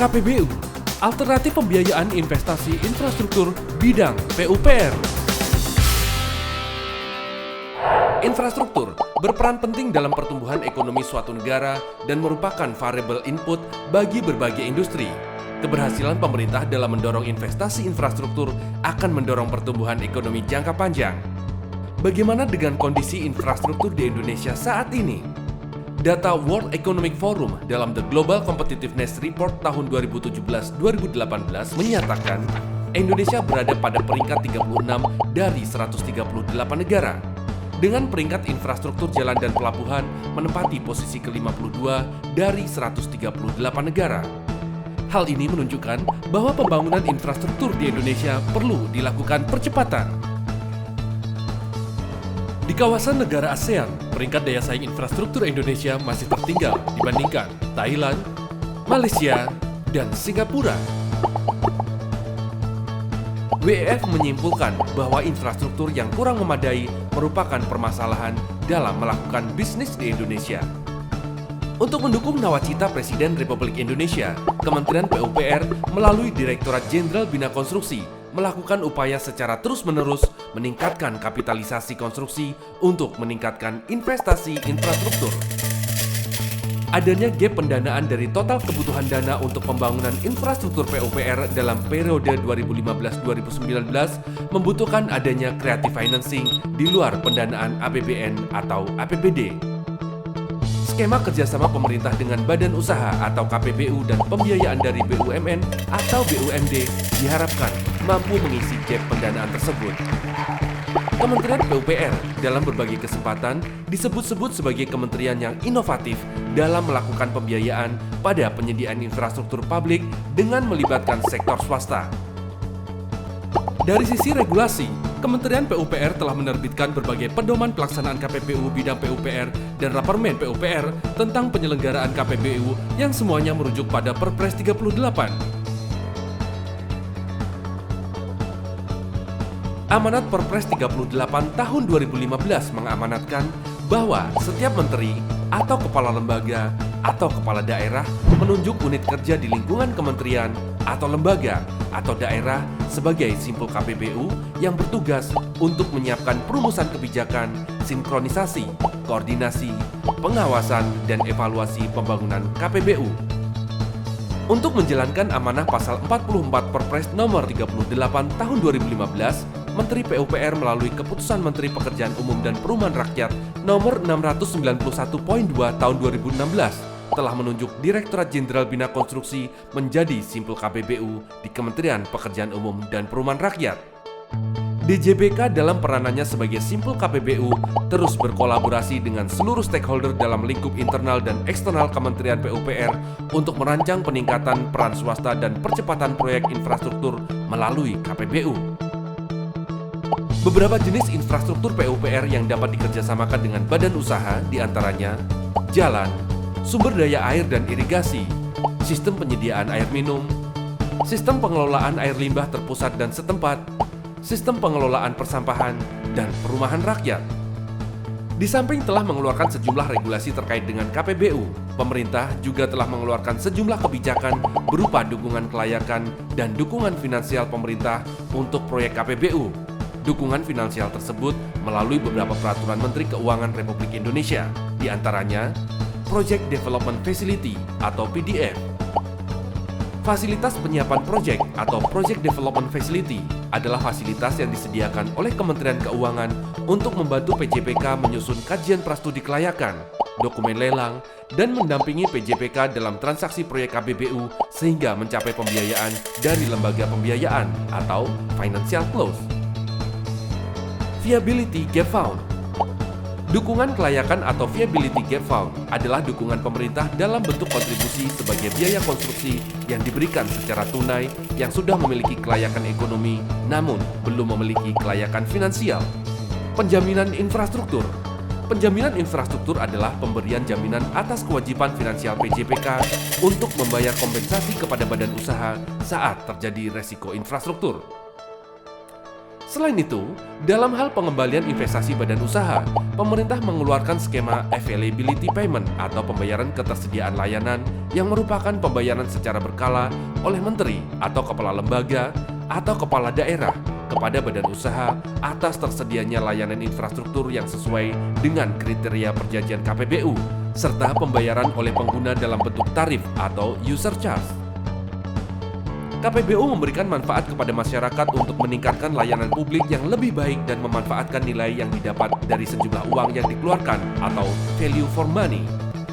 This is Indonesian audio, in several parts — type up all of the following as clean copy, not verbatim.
KPBU, Alternatif Pembiayaan Investasi Infrastruktur Bidang PUPR. Infrastruktur berperan penting dalam pertumbuhan ekonomi suatu negara dan merupakan variabel input bagi berbagai industri. Keberhasilan pemerintah dalam mendorong investasi infrastruktur akan mendorong pertumbuhan ekonomi jangka panjang. Bagaimana dengan kondisi infrastruktur di Indonesia saat ini? Data World Economic Forum dalam The Global Competitiveness Report tahun 2017-2018 menyatakan Indonesia berada pada peringkat 36 dari 138 negara. Dengan peringkat infrastruktur jalan dan pelabuhan menempati posisi ke-52 dari 138 negara. Hal ini menunjukkan bahwa pembangunan infrastruktur di Indonesia perlu dilakukan percepatan. Di kawasan negara ASEAN, peringkat daya saing infrastruktur Indonesia masih tertinggal dibandingkan Thailand, Malaysia, dan Singapura. WEF menyimpulkan bahwa infrastruktur yang kurang memadai merupakan permasalahan dalam melakukan bisnis di Indonesia. Untuk mendukung nawacita Presiden Republik Indonesia, Kementerian PUPR melalui Direktorat Jenderal Bina Konstruksi melakukan upaya secara terus-menerus meningkatkan kapitalisasi konstruksi untuk meningkatkan investasi infrastruktur. Adanya gap pendanaan dari total kebutuhan dana untuk pembangunan infrastruktur PUPR dalam periode 2015-2019 membutuhkan adanya creative financing di luar pendanaan APBN atau APBD. Skema kerjasama pemerintah dengan badan usaha atau KPBU dan pembiayaan dari BUMN atau BUMD diharapkan mampu mengisi gap pendanaan tersebut. Kementerian PUPR dalam berbagai kesempatan disebut-sebut sebagai kementerian yang inovatif dalam melakukan pembiayaan pada penyediaan infrastruktur publik dengan melibatkan sektor swasta. Dari sisi regulasi, Kementerian PUPR telah menerbitkan berbagai pedoman pelaksanaan KPBU bidang PUPR dan Rapermen PUPR tentang penyelenggaraan KPBU yang semuanya merujuk pada Perpres 38. Amanat Perpres 38 tahun 2015 mengamanatkan bahwa setiap menteri atau kepala lembaga atau kepala daerah menunjuk unit kerja di lingkungan kementerian atau lembaga atau daerah sebagai simpul KPBU yang bertugas untuk menyiapkan perumusan kebijakan, sinkronisasi, koordinasi, pengawasan, dan evaluasi pembangunan KPBU. Untuk menjalankan amanah pasal 44 Perpres nomor 38 tahun 2015, Menteri PUPR melalui Keputusan Menteri Pekerjaan Umum dan Perumahan Rakyat nomor 691.2 tahun 2016 telah menunjuk Direktorat Jenderal Bina Konstruksi menjadi simpul KPBU di Kementerian Pekerjaan Umum dan Perumahan Rakyat. DJBK dalam peranannya sebagai simpul KPBU terus berkolaborasi dengan seluruh stakeholder dalam lingkup internal dan eksternal Kementerian PUPR untuk merancang peningkatan peran swasta dan percepatan proyek infrastruktur melalui KPBU. Beberapa jenis infrastruktur PUPR yang dapat dikerjasamakan dengan badan usaha diantaranya jalan, sumber daya air dan irigasi, sistem penyediaan air minum, sistem pengelolaan air limbah terpusat dan setempat, sistem pengelolaan persampahan, dan perumahan rakyat. Di samping telah mengeluarkan sejumlah regulasi terkait dengan KPBU, pemerintah juga telah mengeluarkan sejumlah kebijakan berupa dukungan kelayakan dan dukungan finansial pemerintah untuk proyek KPBU. Dukungan finansial tersebut melalui beberapa peraturan Menteri Keuangan Republik Indonesia, di antaranya Project Development Facility atau PDF. Fasilitas penyiapan proyek atau Project Development Facility adalah fasilitas yang disediakan oleh Kementerian Keuangan untuk membantu PJPK menyusun kajian prastudi kelayakan, dokumen lelang, dan mendampingi PJPK dalam transaksi proyek KPBU sehingga mencapai pembiayaan dari lembaga pembiayaan atau financial close. Viability Gap Fund. Dukungan kelayakan atau Viability Gap Fund adalah dukungan pemerintah dalam bentuk kontribusi sebagai biaya konstruksi yang diberikan secara tunai yang sudah memiliki kelayakan ekonomi namun belum memiliki kelayakan finansial. Penjaminan infrastruktur. Penjaminan infrastruktur adalah pemberian jaminan atas kewajiban finansial PJPK untuk membayar kompensasi kepada badan usaha saat terjadi resiko infrastruktur. Selain itu, dalam hal pengembalian investasi badan usaha, pemerintah mengeluarkan skema availability payment atau pembayaran ketersediaan layanan yang merupakan pembayaran secara berkala oleh menteri atau kepala lembaga atau kepala daerah kepada badan usaha atas tersedianya layanan infrastruktur yang sesuai dengan kriteria perjanjian KPBU, serta pembayaran oleh pengguna dalam bentuk tarif atau user charge. KPBU memberikan manfaat kepada masyarakat untuk meningkatkan layanan publik yang lebih baik dan memanfaatkan nilai yang didapat dari sejumlah uang yang dikeluarkan atau value for money.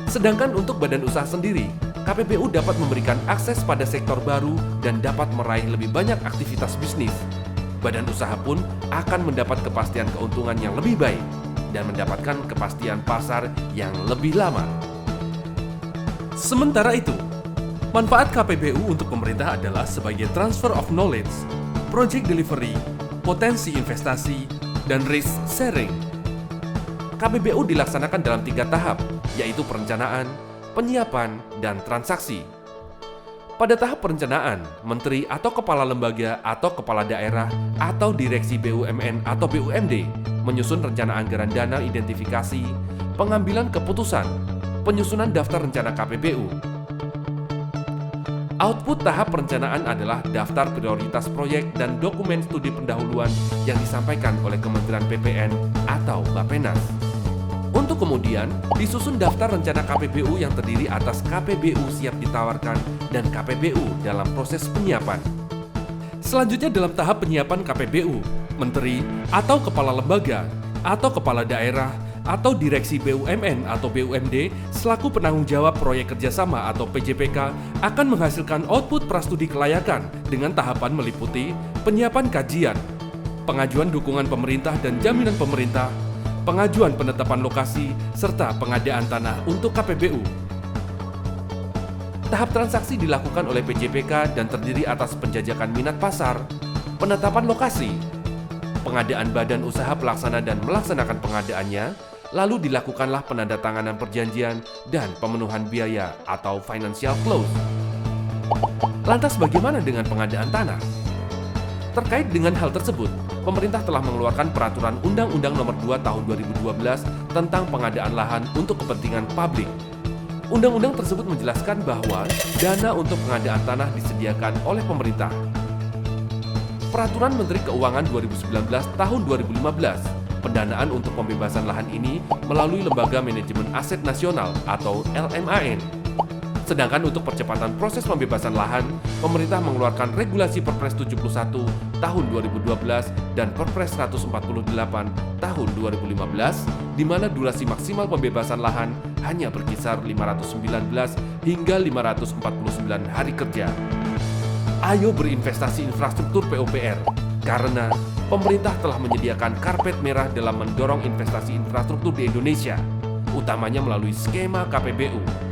Sedangkan untuk badan usaha sendiri, KPBU dapat memberikan akses pada sektor baru dan dapat meraih lebih banyak aktivitas bisnis. Badan usaha pun akan mendapat kepastian keuntungan yang lebih baik dan mendapatkan kepastian pasar yang lebih lama. Sementara itu, manfaat KPBU untuk pemerintah adalah sebagai transfer of knowledge, project delivery, potensi investasi, dan risk sharing. KPBU dilaksanakan dalam 3 tahap, yaitu perencanaan, penyiapan, dan transaksi. Pada tahap perencanaan, menteri atau kepala lembaga atau kepala daerah atau direksi BUMN atau BUMD menyusun rencana anggaran dana identifikasi, pengambilan keputusan, penyusunan daftar rencana KPBU. Output tahap perencanaan adalah daftar prioritas proyek dan dokumen studi pendahuluan yang disampaikan oleh Kementerian PPN atau Bappenas. Untuk kemudian disusun daftar rencana KPBU yang terdiri atas KPBU siap ditawarkan dan KPBU dalam proses penyiapan. Selanjutnya dalam tahap penyiapan KPBU, menteri atau kepala lembaga atau kepala daerah atau direksi BUMN atau BUMD selaku penanggung jawab proyek kerjasama atau PJPK akan menghasilkan output prastudi kelayakan dengan tahapan meliputi penyiapan kajian, pengajuan dukungan pemerintah dan jaminan pemerintah, pengajuan penetapan lokasi, serta pengadaan tanah untuk KPBU. Tahap transaksi dilakukan oleh PJPK dan terdiri atas penjajakan minat pasar, penetapan lokasi, pengadaan badan usaha pelaksana dan melaksanakan pengadaannya, lalu dilakukanlah penandatanganan perjanjian dan pemenuhan biaya atau financial close. Lantas bagaimana dengan pengadaan tanah? Terkait dengan hal tersebut, pemerintah telah mengeluarkan Peraturan Undang-Undang Nomor 2 Tahun 2012 tentang pengadaan lahan untuk kepentingan publik. Undang-undang tersebut menjelaskan bahwa dana untuk pengadaan tanah disediakan oleh pemerintah. Peraturan Menteri Keuangan 2019 Tahun 2015, pendanaan untuk pembebasan lahan ini melalui Lembaga Manajemen Aset Nasional atau LMAN. Sedangkan untuk percepatan proses pembebasan lahan, pemerintah mengeluarkan regulasi Perpres 71 tahun 2012 dan Perpres 148 tahun 2015, di mana durasi maksimal pembebasan lahan hanya berkisar 519 hingga 549 hari kerja. Ayo berinvestasi infrastruktur PUPR, karena pemerintah telah menyediakan karpet merah dalam mendorong investasi infrastruktur di Indonesia, utamanya melalui skema KPBU.